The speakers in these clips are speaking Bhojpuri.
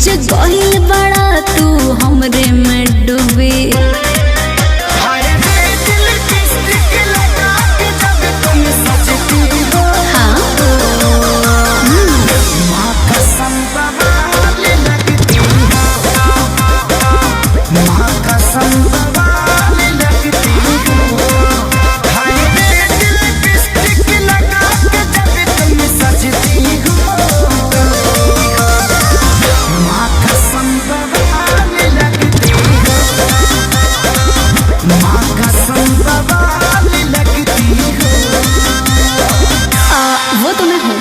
बीच गहिल बड़ा तू हमरे में डूबी। वो तो मैं हूँ।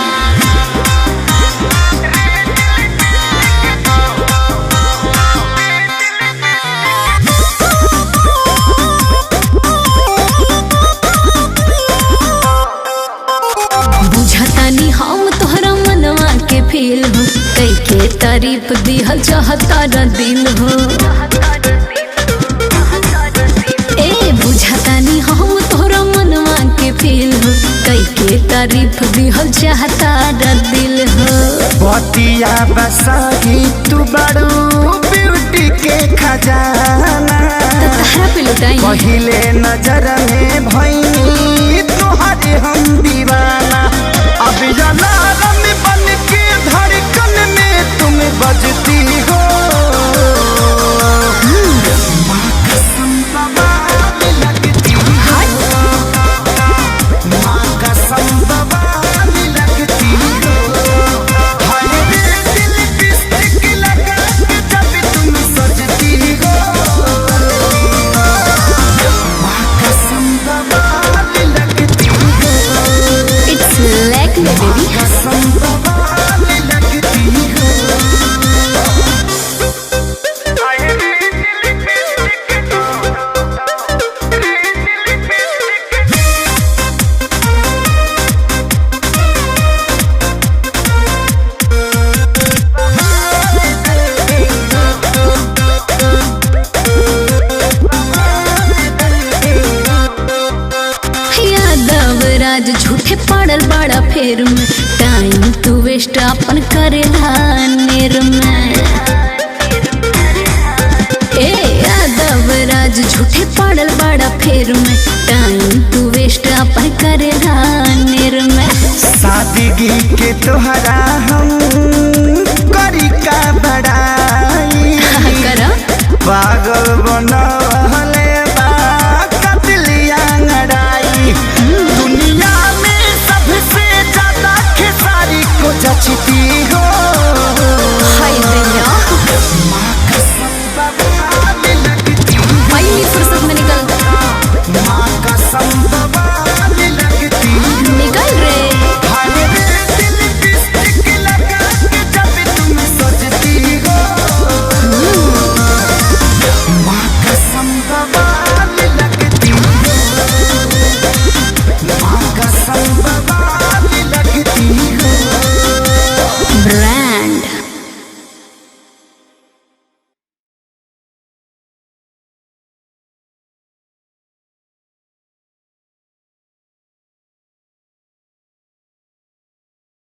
बुझतानी हम तोहरा मनवा के फील हो, कई के तारीफ दिहल चाहता न दिल हो। ए बुझतानी हम तोहरा मनवा के फील हो, कई के तारीफ दिहल चाहता न दिल हो। बतिया बसाही तू बड़ू ब्यूटी के खजाना, पहिले नजर में भई तोहरे हम दीवाना। अब अलार्म बन के धड़कन में तुम बजती हो। माँ कसम बवाल लगती हो, माँ कसम बवाल लगती हो। हाय रे दिल लिपस्टिक लगा के जब तुम सजती हो। माँ कसम बवाल लगती हो। It's like me baby। कसम बवाल लगती हो। यादव राज झूठे पड़ल बड़ा फेर में, टाइम तू वेस्ट अपन करेला नेर में। ए यादव राज झूठे पड़ल बड़ा फेर में, टाइम तू वेस्ट अपन करेला नेर में। सादगी के तोहरा हम करी का बड़ाई, करा पागल बना